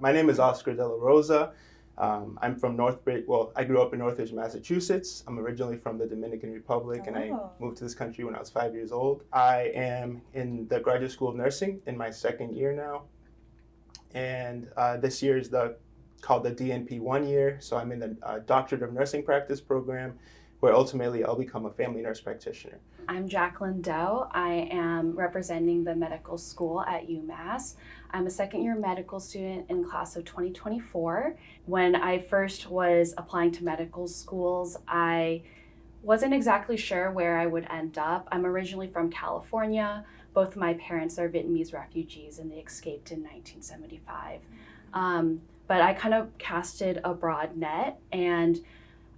My name is Oscar De La Rosa. I'm from Northbridge. Well, I grew up in Northbridge, Massachusetts. I'm originally from the Dominican Republic, and I moved to this country when I was 5 years old. I am in the Graduate School of Nursing in my second year now, and this year is called the DNP 1 year. So I'm in the Doctorate of Nursing Practice program, where ultimately I'll become a family nurse practitioner. I'm Jacqueline Doe. I am representing the medical school at UMass. I'm a second-year medical student in class of 2024. When I first was applying to medical schools, I wasn't exactly sure where I would end up. I'm originally from California. Both of my parents are Vietnamese refugees, and they escaped in 1975. But I kind of casted a broad net, and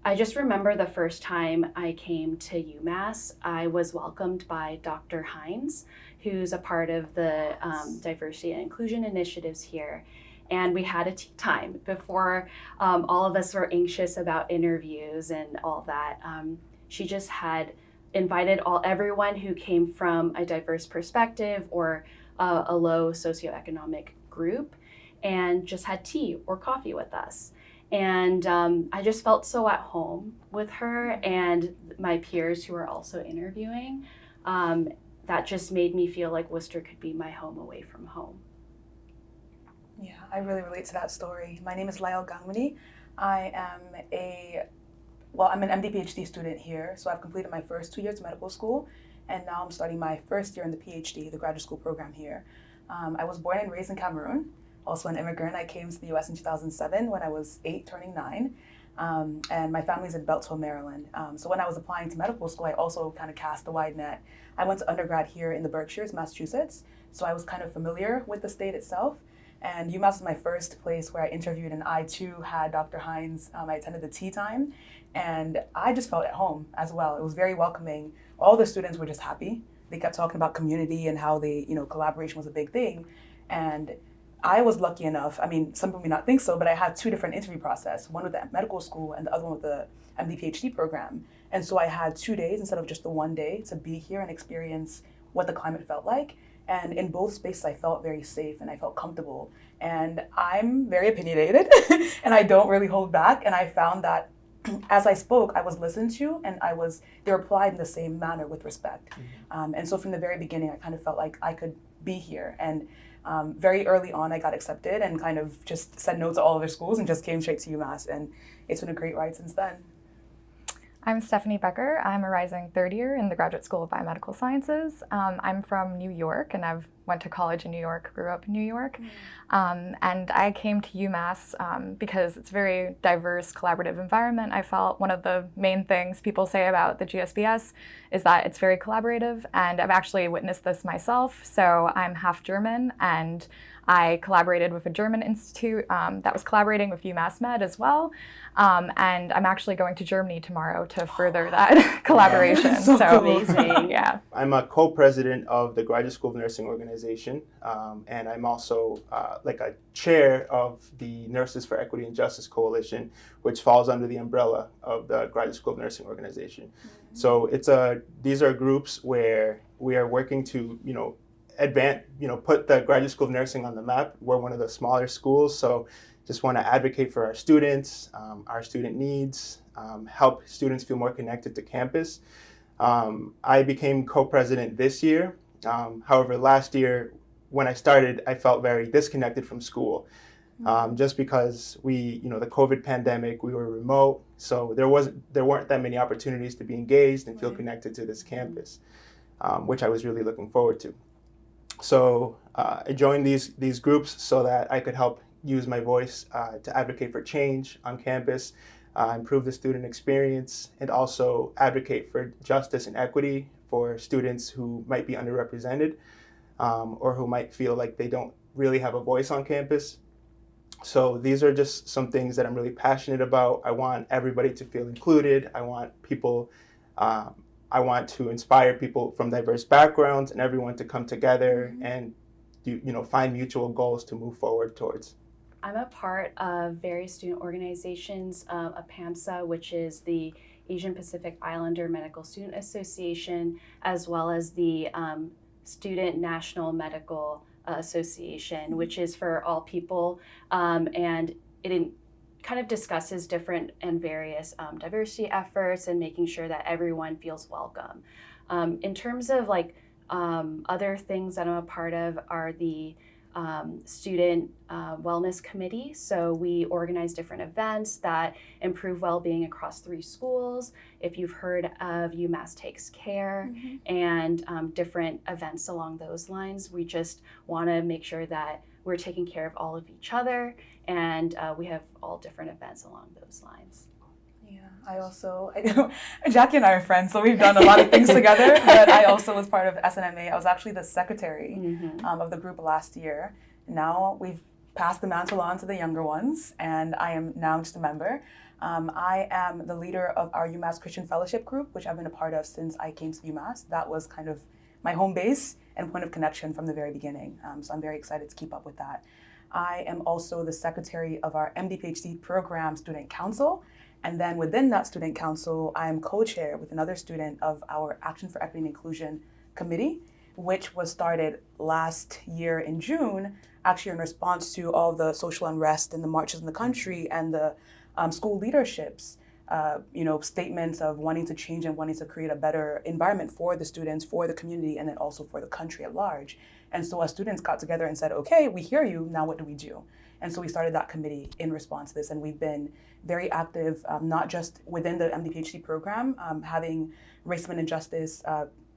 I just remember the first time I came to UMass, I was welcomed by Dr. Hines, who's a part of the diversity and inclusion initiatives here. And we had a tea time before all of us were anxious about interviews and all that. She just had invited everyone who came from a diverse perspective or a low socioeconomic group, and just had tea or coffee with us. And I just felt so at home with her and my peers who were also interviewing. That just made me feel like Worcester could be my home away from home. Yeah, I really relate to that story. My name is Lyle Gangmani. I am I'm an MD PhD student here, so I've completed my first 2 years of medical school, and now I'm starting my first year in the PhD, the graduate school program here. I was born and raised in Cameroon. Also an immigrant. I came to the US in 2007 when I was 8, turning 9. And my family's in Beltsville, Maryland. So when I was applying to medical school, I also kind of cast a wide net. I went to undergrad here in the Berkshires, Massachusetts. So I was kind of familiar with the state itself. And UMass was my first place where I interviewed, and I too had Dr. Hines. I attended the tea time, and I just felt at home as well. It was very welcoming. All the students were just happy. They kept talking about community and how collaboration was a big thing. And I was lucky enough, some people may not think so, but I had 2 different interview process, one with the medical school and the other one with the MD PhD program. And so I had 2 days instead of just the 1 day to be here and experience what the climate felt like. And in both spaces, I felt very safe and I felt comfortable. And I'm very opinionated and I don't really hold back. And I found that as I spoke, I was listened to, and they were applied in the same manner with respect. And so from the very beginning, I kind of felt like I could be here. And very early on, I got accepted and kind of just said no to all other schools and just came straight to UMass. And it's been a great ride since then. I'm Stephanie Becker. I'm a rising third year in the Graduate School of Biomedical Sciences. I'm from New York, and I've went to college in New York, grew up in New York. And I came to UMass because it's a very diverse, collaborative environment. I felt one of the main things people say about the GSBS is that it's very collaborative, and I've actually witnessed this myself. So I'm half German, and I collaborated with a German institute that was collaborating with UMass Med as well. And I'm actually going to Germany tomorrow to further that collaboration. So Amazing. Yeah. I'm a co-president of the Graduate School of Nursing organization, and I'm also like a chair of the Nurses for Equity and Justice Coalition, which falls under the umbrella of the Graduate School of Nursing organization. So these are groups where we are working to, put the Graduate School of Nursing on the map. We're one of the smaller schools, so just want to advocate for our students, our student needs, help students feel more connected to campus. I became co-president this year. However, last year when I started, I felt very disconnected from school, just because the COVID pandemic, we were remote, so there weren't that many opportunities to be engaged and feel connected to this campus, which I was really looking forward to. So I joined these groups so that I could help use my voice to advocate for change on campus, improve the student experience, and also advocate for justice and equity for students who might be underrepresented or who might feel like they don't really have a voice on campus. So these are just some things that I'm really passionate about. I want everybody to feel included. I want to inspire people from diverse backgrounds and everyone to come together and find mutual goals to move forward towards. I'm a part of various student organizations, APAMSA, which is the Asian Pacific Islander Medical Student Association, as well as the Student National Medical Association, which is for all people, and it kind of discusses different and various diversity efforts and making sure that everyone feels welcome. In terms of like other things that I'm a part of are the student wellness committee. So we organize different events that improve well-being across 3 schools. If you've heard of UMass Takes Care and different events along those lines, we just want to make sure that we're taking care of all of each other, and we have all different events along those lines. Yeah, Jackie and I are friends, so we've done a lot of things together, but I also was part of SNMA. I was actually the secretary of the group last year. Now we've passed the mantle on to the younger ones, and I am now just a member. I am the leader of our UMass Christian Fellowship group, which I've been a part of since I came to UMass. That was kind of my home base and point of connection from the very beginning, so I'm very excited to keep up with that. I am also the secretary of our MD-PhD program student council. And then within that student council, I am co-chair with another student of our Action for Equity and Inclusion committee, which was started last year in June, actually in response to all the social unrest and the marches in the country and the school leaderships, statements of wanting to change and wanting to create a better environment for the students, for the community, and then also for the country at large. And so our students got together and said, okay, we hear you, now what do we do? And so we started that committee in response to this, and we've been very active, not just within the MD-PhD program, having racism and justice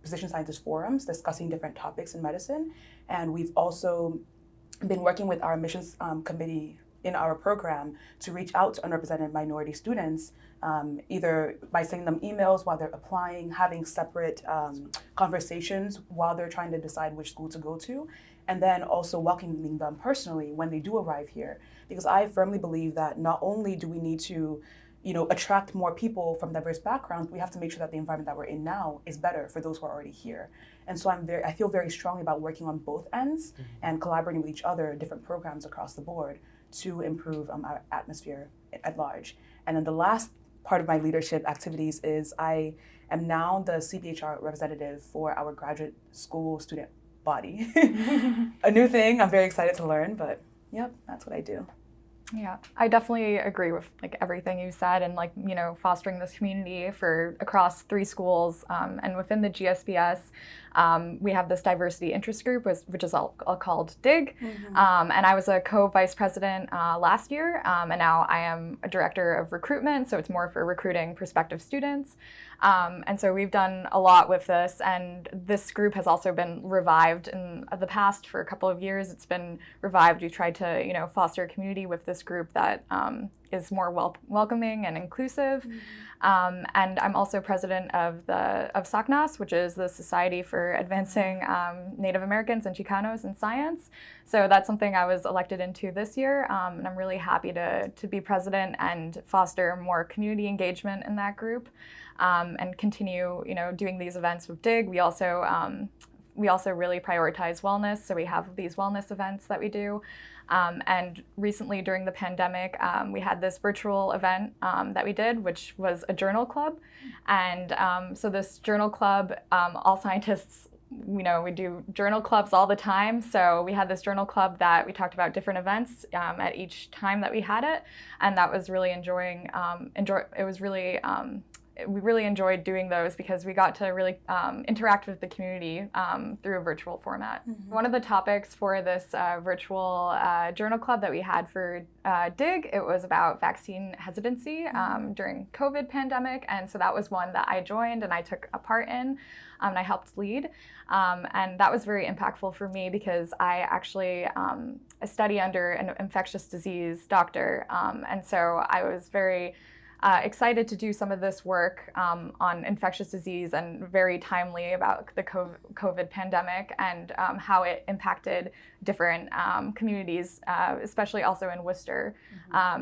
physician scientist forums discussing different topics in medicine. And we've also been working with our admissions committee in our program to reach out to underrepresented minority students, either by sending them emails while they're applying, having separate conversations while they're trying to decide which school to go to, and then also welcoming them personally when they do arrive here. Because I firmly believe that not only do we need to attract more people from diverse backgrounds, we have to make sure that the environment that we're in now is better for those who are already here. And so I feel very strongly about working on both ends and collaborating with each other, different programs across the board to improve our atmosphere at large. And then the last part of my leadership activities is I am now the CPHR representative for our graduate school student body. A new thing, I'm very excited to learn, but yep, that's what I do. Yeah, I definitely agree with everything you said, and fostering this community for across 3 schools, and within the GSBS, we have this diversity interest group, which is all called DIG, and I was a co-vice president last year, and now I am a director of recruitment, so it's more for recruiting prospective students. And so we've done a lot with this, and this group has also been revived in the past for a couple of years. It's been revived. We tried to foster a community with this group that is more welcoming and inclusive. And I'm also president of SACNAS, which is the Society for Advancing Native Americans and Chicanos in Science. So that's something I was elected into this year, and I'm really happy to be president and foster more community engagement in that group, and continue doing these events with DIG. We also really prioritize wellness, so we have these wellness events that we do. And recently during the pandemic, we had this virtual event that we did, which was a journal club. And so this journal club, all scientists, we do journal clubs all the time. So we had this journal club that we talked about different events at each time that we had it. And that was really we really enjoyed doing those because we got to really interact with the community through a virtual format. One of the topics for this virtual journal club that we had for DIG, it was about vaccine hesitancy during COVID pandemic. And so that was one that I joined and I took a part in, and I helped lead. And that was very impactful for me because I actually study under an infectious disease doctor. And so I was very excited to do some of this work on infectious disease and very timely about the COVID pandemic and how it impacted different communities, especially also in Worcester.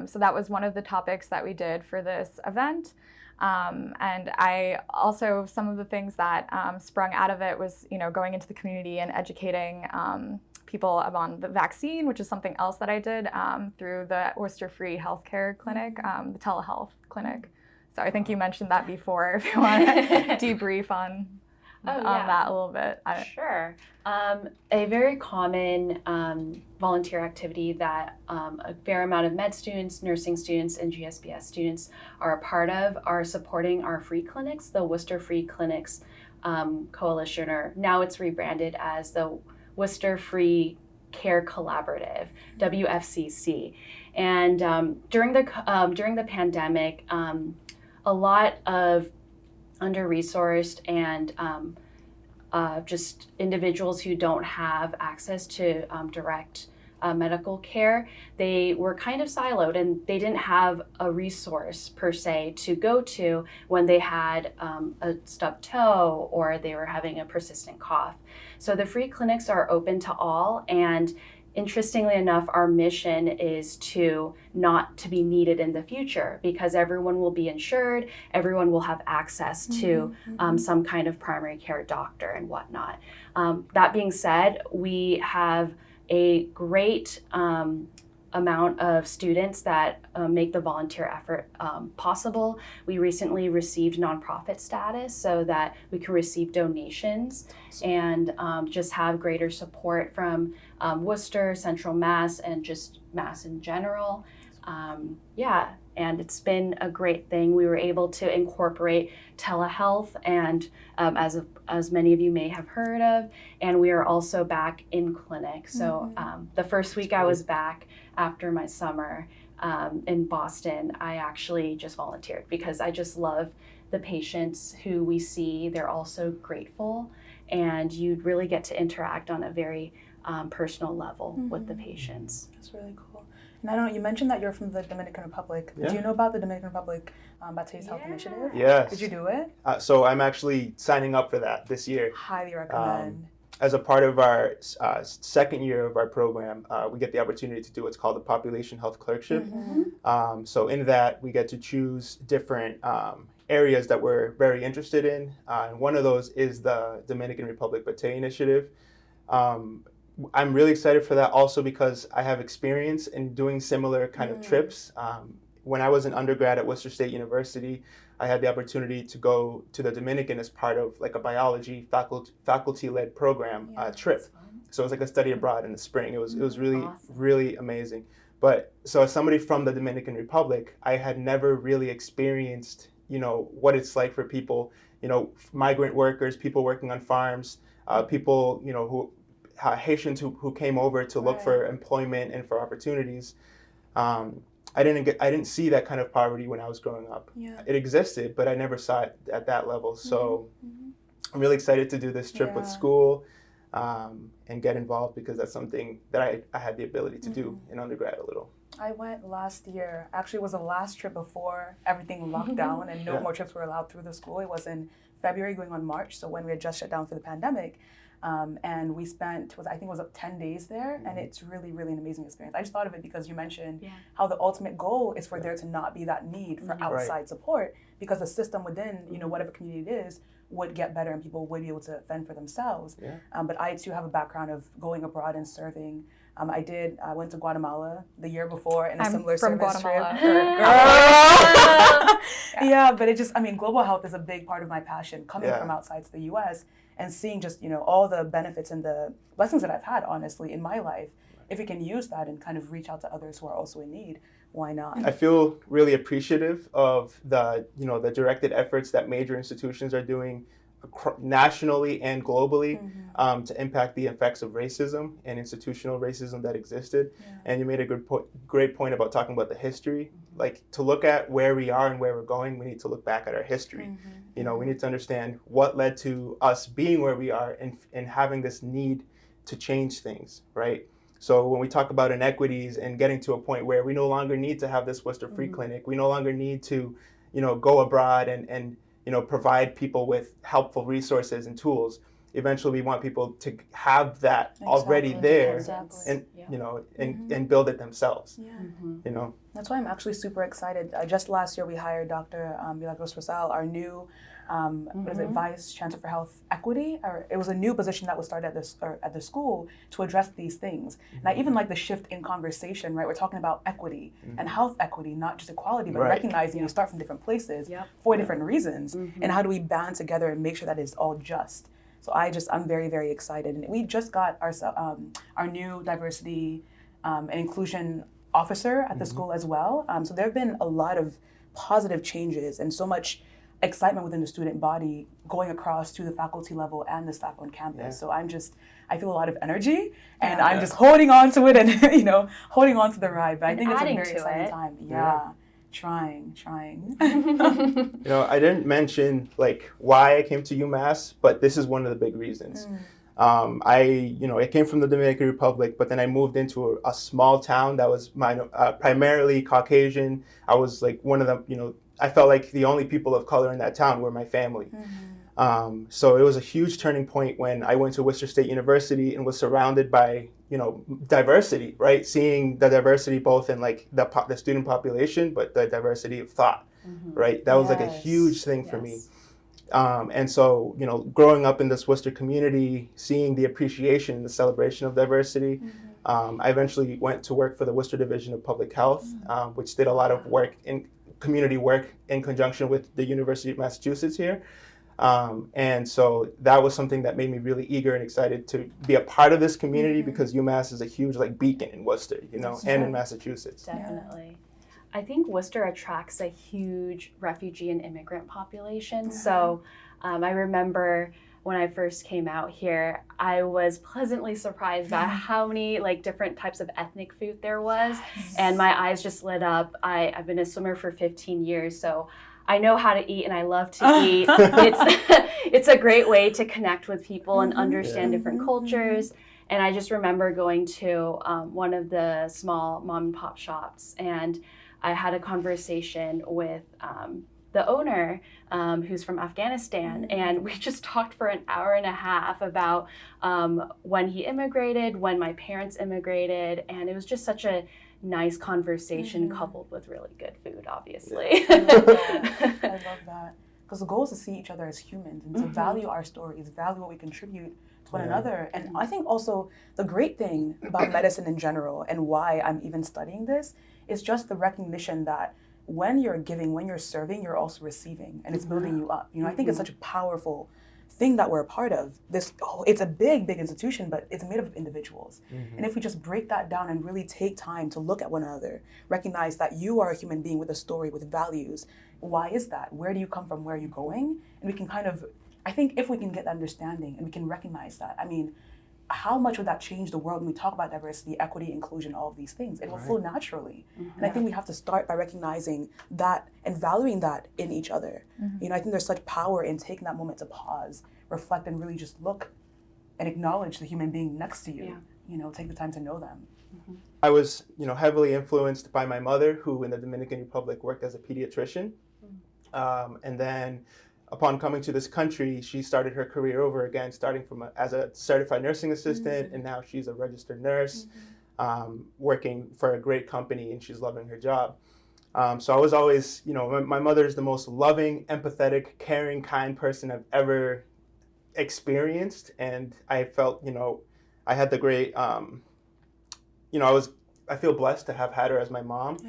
So that was one of the topics that we did for this event. And I also, some of the things that sprung out of it was, going into the community and educating people on the vaccine, which is something else that I did through the Worcester Free Healthcare Clinic, the telehealth clinic. So I think you mentioned that before, if you want to debrief on Oh, on yeah. that a little bit. Sure. A very common volunteer activity that a fair amount of med students, nursing students, and GSBS students are a part of are supporting our free clinics, the Worcester Free Clinics Coalition, or now it's rebranded as the Worcester Free Care Collaborative, WFCC. And during the pandemic, a lot of under-resourced and just individuals who don't have access to direct medical care, they were kind of siloed and they didn't have a resource per se to go to when they had a stubbed toe or they were having a persistent cough. So the free clinics are open to all, and interestingly enough, our mission is to not to be needed in the future because everyone will be insured, everyone will have access to some kind of primary care doctor and whatnot. That being said, we have a great amount of students that make the volunteer effort possible. We recently received nonprofit status so that we can receive donations and just have greater support from Worcester, Central Mass, and just Mass in general. And it's been a great thing. We were able to incorporate telehealth, and as many of you may have heard of, and we are also back in clinic. So the first week I was back after my summer in Boston, I actually just volunteered because I just love the patients who we see. They're all so grateful, and you really get to interact on a very personal level with the patients. That's really cool. And I don't know, you mentioned that you're from the Dominican Republic. Yeah. Do you know about the Dominican Republic Baptiste Health Initiative? Yes. Did you do it? So I'm actually signing up for that this year. Highly recommend. As a part of our second year of our program, we get the opportunity to do what's called the Population Health Clerkship. So in that, we get to choose different areas that we're very interested in. And one of those is the Dominican Republic Baptiste Initiative. I'm really excited for that also because I have experience in doing similar kind of trips. When I was an undergrad at Worcester State University, I had the opportunity to go to the Dominican as part of like a biology faculty-led program trip. So it was like a study abroad in the spring. It was really, awesome. really amazing. But so as somebody from the Dominican Republic, I had never really experienced, what it's like for people, migrant workers, people working on farms, people, who Haitians who came over to look for employment and for opportunities. I didn't see that kind of poverty when I was growing up. Yeah. It existed, but I never saw it at that level. So I'm really excited to do this trip with school and get involved because that's something that I had the ability to do in undergrad a little. I went last year. Actually, it was the last trip before everything locked down and no more trips were allowed through the school. It was in February going on March, so when we had just shut down for the pandemic. And we spent, I think it was 10 days there, and it's really, really an amazing experience. I just thought of it because you mentioned how the ultimate goal is for there to not be that need for outside support because the system within, whatever community it is, would get better and people would be able to fend for themselves. But I too have a background of going abroad and serving. I went to Guatemala the year before in a similar from service Guatemala. trip. But it just, global health is a big part of my passion coming from outside to the US and seeing just, all the benefits and the blessings that I've had, honestly, in my life. If we can use that and kind of reach out to others who are also in need, why not? I feel really appreciative of the directed efforts that major institutions are doing nationally and globally to impact the effects of racism and institutional racism that existed. And you made a great point about talking about the history. Like, to look at where we are and where we're going, we need to look back at our history. We need to understand what led to us being where we are and having this need to change things, right? So when we talk about inequities and getting to a point where we no longer need to have this Worcester Free Clinic, we no longer need to, go abroad and provide people with helpful resources and tools. Eventually, we want people to have that already there, and and build it themselves. That's why I'm actually super excited. Just last year, we hired Dr. Milagros Rosal, our new Vice Chancellor for Health Equity. It was a new position that was started at the school to address these things. And I even like the shift in conversation, right? We're talking about equity and health equity, not just equality, but recognizing you start from different places for different reasons. And how do we band together and make sure that it's all just? So I'm very, very excited. And we just got our new diversity and inclusion officer at the school as well. So there have been a lot of positive changes and so much excitement within the student body going across to the faculty level and the staff on campus. Yeah. So I feel a lot of energy, and I'm just holding on to it and, holding on to the ride. But I think it's a very exciting time. Yeah. Trying. I didn't mention like why I came to UMass, but this is one of the big reasons. I came from the Dominican Republic, but then I moved into a small town that was primarily Caucasian. I was like one of the, I felt like the only people of color in that town were my family. So it was a huge turning point when I went to Worcester State University and was surrounded by, diversity, right? Seeing the diversity both in like the student population, but the diversity of thought, right? That was like a huge thing for me. And so, growing up in this Worcester community, seeing the appreciation and the celebration of diversity, I eventually went to work for the Worcester Division of Public Health, which did a lot of community work in conjunction with the University of Massachusetts here. And so that was something that made me really eager and excited to be a part of this community because UMass is a huge like beacon in Worcester, and in Massachusetts. Definitely. I think Worcester attracts a huge refugee and immigrant population. So I remember when I first came out here, I was pleasantly surprised by how many like different types of ethnic food there was. And my eyes just lit up. I've been a swimmer for 15 years, so I know how to eat and I love to eat. It's a great way to connect with people and understand different cultures. And I just remember going to one of the small mom and pop shops, and I had a conversation with the owner who's from Afghanistan, and we just talked for an hour and a half about when he immigrated, when my parents immigrated, and it was just such a nice conversation coupled with really good food, obviously. I love that. Because the goal is to see each other as humans and to value our stories, value what we contribute to one another. And I think also the great thing about medicine in general and why I'm even studying this is just the recognition that when you're giving, when you're serving, you're also receiving, and it's building you up. I think it's such a powerful thing that we're a part of. It's a big institution, but it's made up of individuals. And if we just break that down and really take time to look at one another, recognize that you are a human being with a story, with values. Why is that? Where do you come from? Where are you going? And we can I think if we can get that understanding and we can recognize that, how much would that change the world when we talk about diversity, equity, inclusion, all of these things? It will flow naturally. And I think we have to start by recognizing that and valuing that in each other. I think there's such power in taking that moment to pause, reflect, and really just look and acknowledge the human being next to you. Take the time to know them. I was, heavily influenced by my mother, who in the Dominican Republic worked as a pediatrician. And then upon coming to this country, she started her career over again, starting as a certified nursing assistant, and now she's a registered nurse, working for a great company, and she's loving her job. So I was always, my mother is the most loving, empathetic, caring, kind person I've ever experienced, and I felt, I had the great, I feel blessed to have had her as my mom,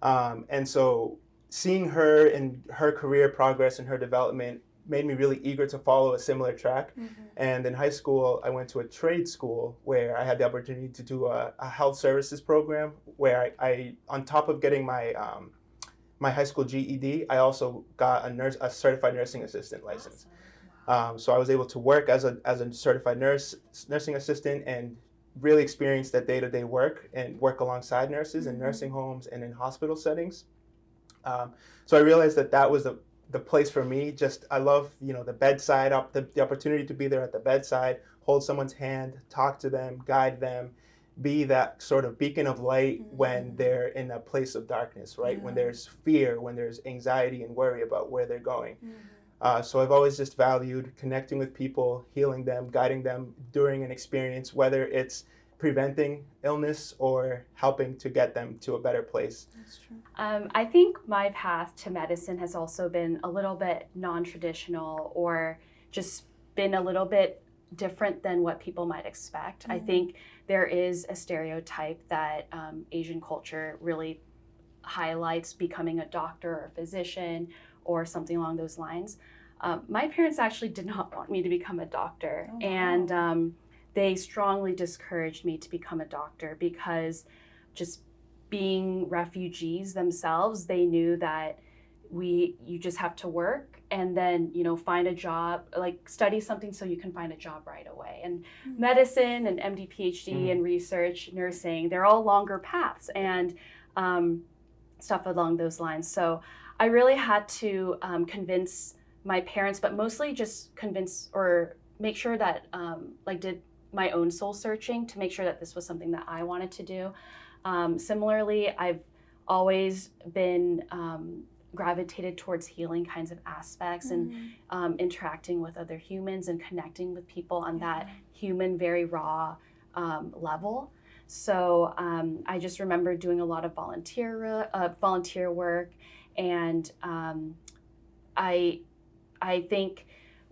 and so seeing her and her career progress and her development made me really eager to follow a similar track. And in high school, I went to a trade school where I had the opportunity to do a health services program where I on top of getting my my high school GED, I also got a certified nursing assistant license. So I was able to work as a certified nursing assistant and really experience that day-to-day work and work alongside nurses in nursing homes and in hospital settings. So I realized that was the place for me. I love, the bedside, the opportunity to be there at the bedside, hold someone's hand, talk to them, guide them, be that sort of beacon of light when they're in a place of darkness, right? When there's fear, when there's anxiety and worry about where they're going. So I've always just valued connecting with people, healing them, guiding them during an experience, whether it's preventing illness or helping to get them to a better place. That's true. I think my path to medicine has also been a little bit non-traditional or just been a little bit different than what people might expect. I think there is a stereotype that Asian culture really highlights becoming a doctor or a physician or something along those lines. My parents actually did not want me to become a doctor, Oh, wow. and they strongly discouraged me to become a doctor because just being refugees themselves, they knew that you just have to work and then, find a job, like study something so you can find a job right away. And medicine and MD, PhD and research, nursing, they're all longer paths and stuff along those lines. So I really had to convince my parents, but mostly just convince or make sure that did my own soul searching to make sure that this was something that I wanted to do. Similarly, I've always been gravitated towards healing kinds of aspects and interacting with other humans and connecting with people on that human, very raw level. So I just remember doing a lot of volunteer work, and I think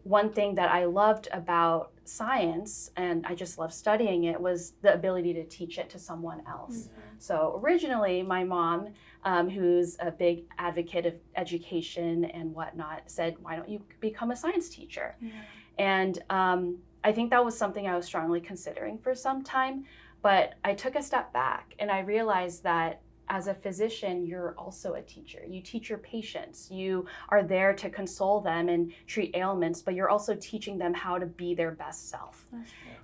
one thing that I loved about science, and I just love studying it, was the ability to teach it to someone else. So originally, my mom, who's a big advocate of education and whatnot, said, "Why don't you become a science teacher?" And I think that was something I was strongly considering for some time, but I took a step back and I realized that as a physician, you're also a teacher. You teach your patients. You are there to console them and treat ailments, but you're also teaching them how to be their best self.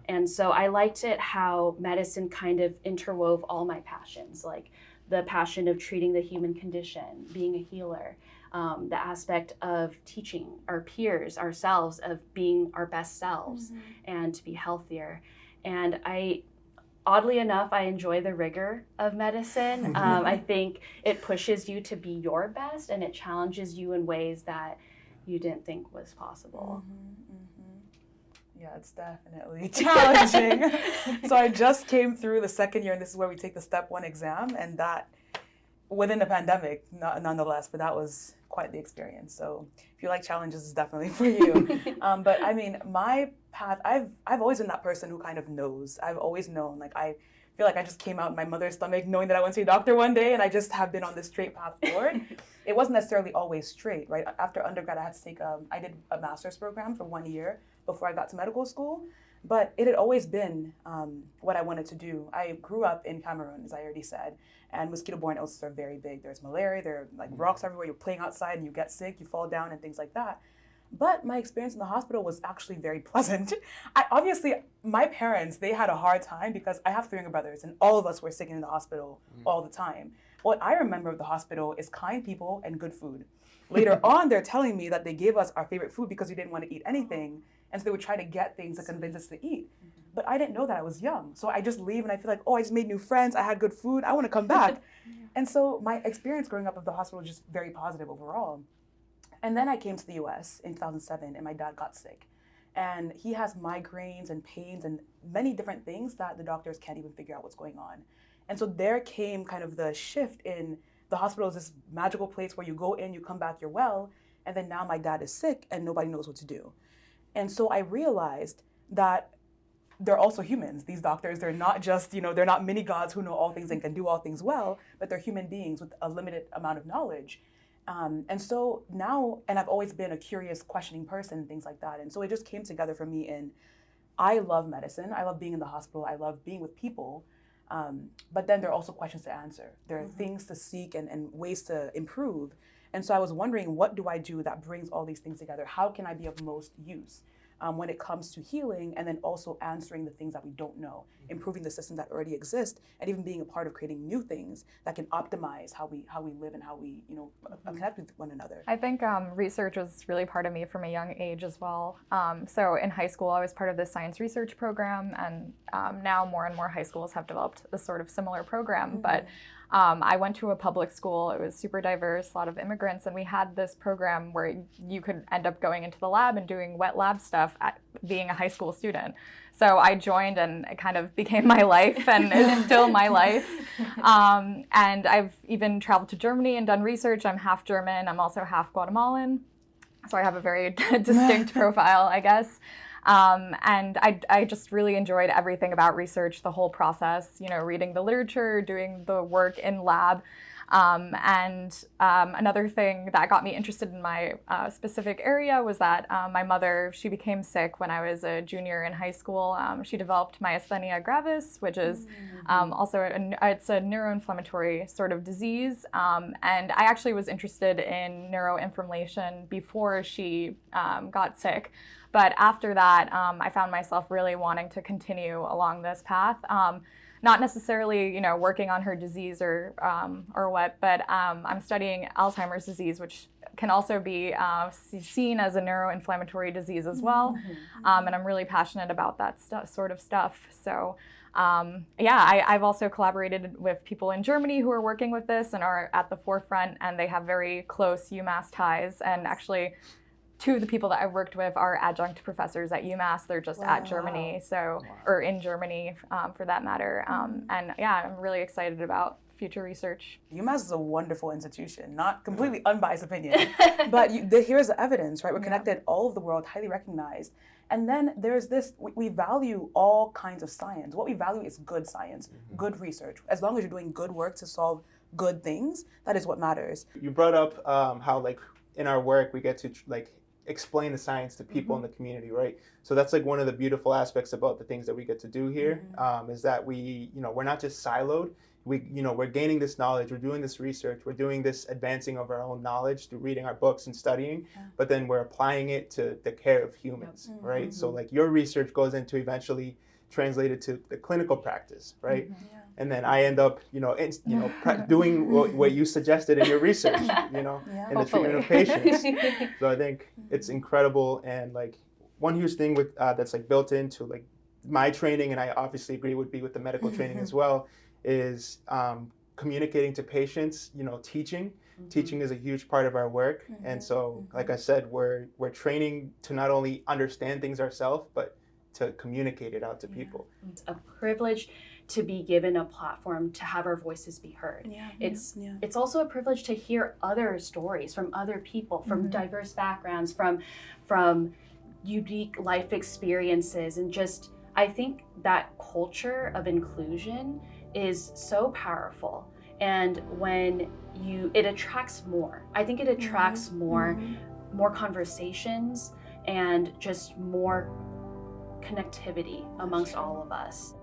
And so I liked it how medicine kind of interwove all my passions, like the passion of treating the human condition, being a healer, the aspect of teaching our peers, ourselves, of being our best selves and to be healthier. And oddly enough, I enjoy the rigor of medicine. I think it pushes you to be your best and it challenges you in ways that you didn't think was possible. Yeah, it's definitely challenging. So I just came through the second year, and this is where we take the step 1 exam, and that within the pandemic, nonetheless, but that was quite the experience. So if you like challenges, it's definitely for you. But I mean, my path, I've always been that person who kind of knows. I've always known, like I feel like I just came out in my mother's stomach knowing that I went to a doctor one day, and I just have been on this straight path forward. It wasn't necessarily always straight, right? After undergrad, I had to take, I did a master's program for 1 year before I got to medical school. But it had always been what I wanted to do. I grew up in Cameroon, as I already said, and mosquito-borne illnesses are very big. There's malaria, there are like rocks everywhere. You're playing outside and you get sick, you fall down and things like that. But my experience in the hospital was actually very pleasant. Obviously, my parents, they had a hard time because I have 3 younger brothers and all of us were sick in the hospital all the time. What I remember of the hospital is kind people and good food. Later on, they're telling me that they gave us our favorite food because we didn't want to eat anything. And so they would try to get things to convince us to eat. But I didn't know that I was young. So I just leave and I feel like, oh, I just made new friends. I had good food. I want to come back. And so my experience growing up of the hospital was just very positive overall. And then I came to the US in 2007 and my dad got sick. And he has migraines and pains and many different things that the doctors can't even figure out what's going on. And so there came kind of the shift in the hospital is this magical place where you go in, you come back, you're well. And then now my dad is sick and nobody knows what to do. And so I realized that they're also humans. These doctors, they're not just, they're not mini gods who know all things and can do all things well, but they're human beings with a limited amount of knowledge. And so now, and I've always been a curious, questioning person and things like that. And so it just came together for me in, I love medicine. I love being in the hospital. I love being with people. But then there are also questions to answer. There are things to seek and ways to improve. And so I was wondering, what do I do that brings all these things together? How can I be of most use when it comes to healing and then also answering the things that we don't know, improving the system that already exists, and even being a part of creating new things that can optimize how we live and how we connect with one another. I think research was really part of me from a young age as well. So in high school, I was part of the science research program, and now more and more high schools have developed a sort of similar program. But I went to a public school. It was super diverse, a lot of immigrants, and we had this program where you could end up going into the lab and doing wet lab stuff at being a high school student. So I joined and it kind of became my life and is still my life. And I've even traveled to Germany and done research. I'm half German. I'm also half Guatemalan. So I have a very distinct profile, I guess. And I just really enjoyed everything about research, the whole process, reading the literature, doing the work in lab. Another thing that got me interested in my specific area was that my mother, she became sick when I was a junior in high school. She developed myasthenia gravis, which is also it's a neuroinflammatory sort of disease. And I actually was interested in neuroinflammation before she got sick. But after that, I found myself really wanting to continue along this path. Not necessarily, working on her disease or what, but I'm studying Alzheimer's disease, which can also be seen as a neuroinflammatory disease as well. And I'm really passionate about that sort of stuff. So I've also collaborated with people in Germany who are working with this and are at the forefront, and they have very close UMass ties. And actually, two of the people that I've worked with are adjunct professors at UMass. They're just at Germany, or in Germany for that matter. I'm really excited about future research. UMass is a wonderful institution, not completely unbiased opinion, but here's the evidence, right? We're connected all over the world, highly recognized. And then there's this, we value all kinds of science. What we value is good science, good research. As long as you're doing good work to solve good things, that is what matters. You brought up how in our work we get to explain the science to people in the community, right? So that's one of the beautiful aspects about the things that we get to do here, is that we're not just siloed. We're gaining this knowledge, we're doing this research, we're doing this advancing of our own knowledge through reading our books and studying, but then we're applying it to the care of humans, right? So your research goes into eventually translated to the clinical practice, right? And then I end up, doing what you suggested in your research, in the treatment of patients. So I think it's incredible, and one huge thing with that's built into my training, and I obviously agree would be with the medical training as well, is communicating to patients. Teaching. Teaching is a huge part of our work, and so like I said, we're training to not only understand things ourselves, but to communicate it out to people. It's a privilege to be given a platform to have our voices be heard. It's also a privilege to hear other stories from other people, from diverse backgrounds, from unique life experiences, and just I think that culture of inclusion is so powerful. And when it attracts more. I think it attracts more conversations and just more connectivity amongst all of us.